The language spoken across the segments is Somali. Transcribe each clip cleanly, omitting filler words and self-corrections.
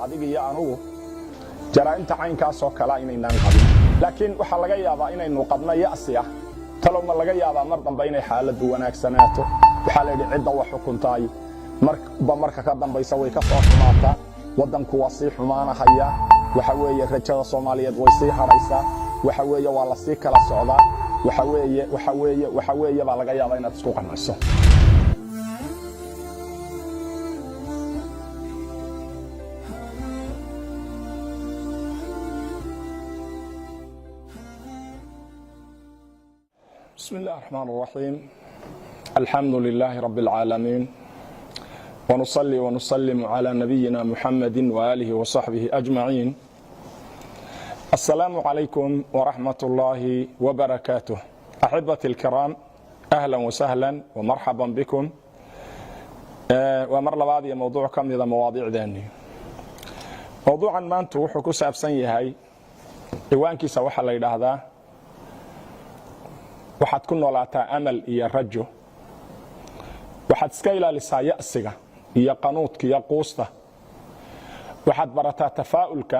adiga iyo anugu jaraa'imta caynkaas oo kala inaynaan qabin laakiin waxa laga yaabaa inaynu qabno ya'si ah taloma laga yaabaa mar dambe inay xaaladdu wanaagsanaato waxa la yidhi cidda wax xukuntaay marka ka dambaysa way ka soo xumaataa wadanku waa sii xumaanahaya waxa weeye rajada Soomaaliyeed way sii haraysaa waxa weeye waa la sii kala socdaa waxa weeye baa laga yaabaa inaad isku qanacso بسم الله الرحمن الرحيم الحمد لله رب العالمين ونصلي ونسلم على نبينا محمد وآله وصحبه أجمعين السلام عليكم ورحمة الله وبركاته أحبتي الكرام أهلا وسهلا ومرحبا بكم ومر لبعض موضوع كم إذا مواضيع ذاني موضوعا ما أنتو حكو سابسن يهي إيوانكي سوحا ليدا هذا waxaad ku noolaataa amal iyo rajo waxaad iska ilaalisaa ya'siga iyo qanuudka iyo quusta waxaad barataa tafaa'ulka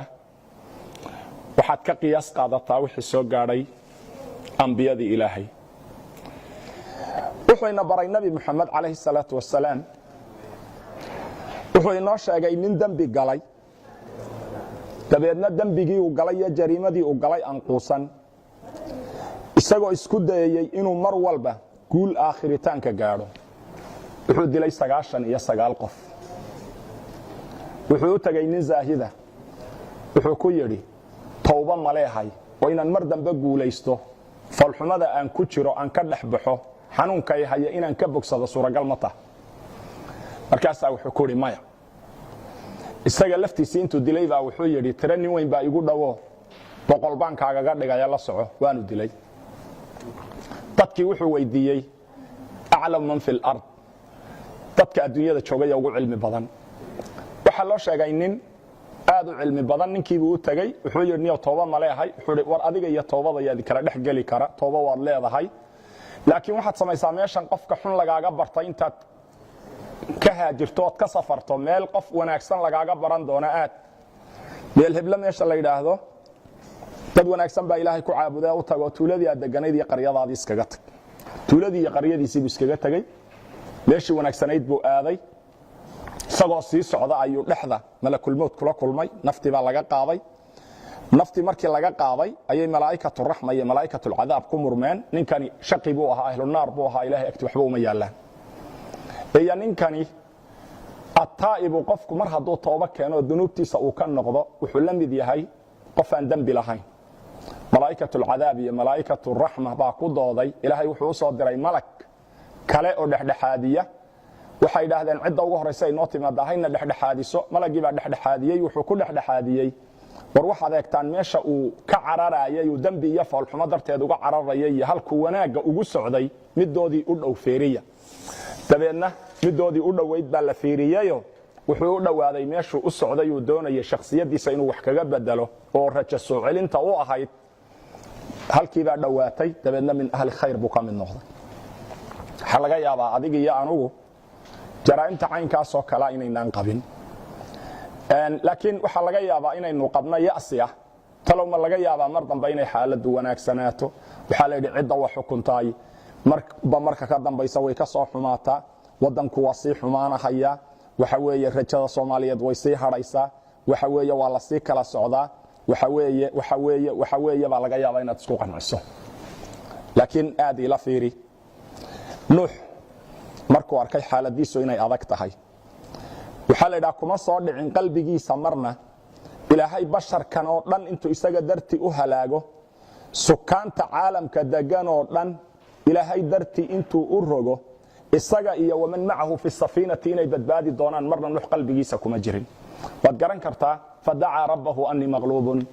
waxaad ka qiyaas qaadataa wixii soo gaadhay ambiyadii ilaahay wuxuuna baray nabi maxamed calayhi salaatu wasalaam wuxuu inoo sheegay nin dambi galay dabeedna dambigii uu galay iyo jariimadii uu galay aan quusan isagoo isku dayay inuu mar walba guul aakhiritaanka gaadho wuxuu dilay 99 qof wuxuu u tagay nin zaahida wuxuu ku yiri tawba ma leeyahay oo inaan mar dambe guulaysto falxumada aan ku jiro aan ka dhaxbaxo xanuunka ay haya inaan ka bogsado suuragal ma tahay markaas wuxuu ku yiri maya isaga laftiisa intuu dilay baa wuxuu yiri tira nin weyn baa igu dhawo boqol baan kaaga dhigaya la soco waanu dilay dadkii wuxuu weydiiyay a'lam man fil ard dadka adduunyada joogay ugu cilmi badan waxa loo sheegay nin aad u cilmi badan ninkii uu tagay wuxuu yiri niyo tooba ma leeyahay wuxuu war adiga iyo toobada yaadi kala dhex gali kara tooba waad leedahay laakiin waxaad samaysaa meeshan qofka xun lagaaga bartay intaad ka haajirto ka safarto meel qof wanaagsan lagaaga baran doona aad meel hebla meesha la yiraahdo dad wanaagsan baa ilaahay ku caabudaa u tago tuuladii aad deganayd iyo qaryadaadii iskaga tag tuuladii iyo qaryadiisii buu iskaga tagay meeshii wanaagsanayd buu aaday isagoo sii socda ayuu dhexda malakul mawt kula kulmay nafti baa laga qaaday nafti markii laga qaaday ayay malaa'ikatu rahma iyo malaa'ikatu alcadaab ku murmeen ninkani shaqi buu ahaa ahlu naar buu ahaa ilaahay agti waxba uma yaalaan ee ninkani at-taa'ibu qofku mar hadduu tooba keeno dunuubtiisa uu ka noqdo wuxuu la mid yahay qof aan dambi lahayn malaa'ikatu alcadaab iyo malaa'ikatu rahma baa ku dooday ilaahay wuxuu soo diray malak kale oo dhexdhexaadiya waxay yiraahdeen cidda ugu horeysa inoo timaada hayna dhexdhexaadiso malagii baa dhexdhexaadiyay wuxuu ku dhexdhexaadiyay war waxaad eegtaan meesha uu ka cararayay uu dambi iyo falxumo darteed uga cararayay iyo halku wanaaga ugu socday midoodii u dhow feeriya dabeedna midoodii u dhoweyd baa la feeriyayo wuxuu u dhawaaday meeshuu u socday uu doonayay shakhsiyadiisa inuu wax kaga bedelo oo rajo soo celinta u ahayd halkii baa dhawaatay dabeedna min ahli khayr buu ka mid noqday waxa laga yaabaa adiga iyo anugu jaraa'imta caynkaas oo kala inaynaan qabin laakiin waxa laga yaabaa inaynu qabno ya'si ah taloma laga yaabaa mar dambe inay xaaladdu wanaagsanaato waxa la yidhi cidda wax xukuntaay marka ka dambaysa way ka soo xumaataa wadanku waa sii xumaanahaya waxa weeye rajada Soomaaliyeed way sii haraysaa waxa weeye waa la sii kala socdaa waxa weeye baa laga yaabaa inaad isku qanacso laakiin aad ila fiiri nuux markuu arkay xaaladiisu inay adag tahay waxa la yiraahdaa kuma soo dhicin qalbigiisa marna ilaahay basharkan oo dhan intuu isaga darti u halaago sukaanta caalamka degan oo dhan ilaahay darti intuu u rogo isaga iyo waman maahu fi safinati inay badbaadi doonaan marna nuux qalbigiisa kuma jirin wad garan kartaa fada'a rabbahu anni maghlubun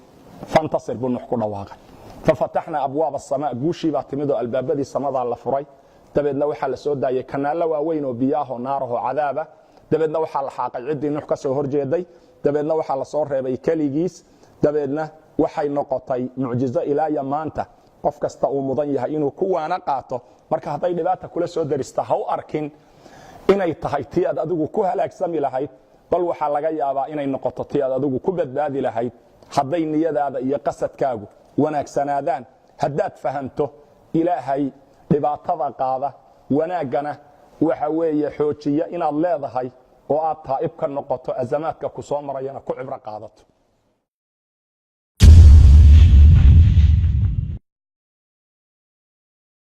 fantasir nuux ku dhawaaqay fafatahna abwaab as-samaa guushi baa timido albaabadii samada la furay dabeedna waxa la soo daayay kanaala waaweyn oo biyaha naaraho cadaaba dabeedna waxa la xaaqay cidii nuux ka soo horjeeday dabeedna waxa la soo reebay kaligiis dabeedna waxay noqotay mucjizo ilaa maanta qof kasta uu mudan yahay inuu ku waana qaato marka haday dhibaato kula soo darista ha u arkin inay tahay tii adigu ku halaagsami lahayd bal waxa laga yaabaa inay noqoto tii aad adigu ku badbaadi lahayd hadday niyadaada iyo qasadkaagu wanaagsanaadaan haddaad fahanto ilaahay dhibaatada qaada wanaagana waxa weeye xoojiya inaad leedahay oo aad taa'ib ka noqoto azamaadka ku soo marayana ku cibro qaadato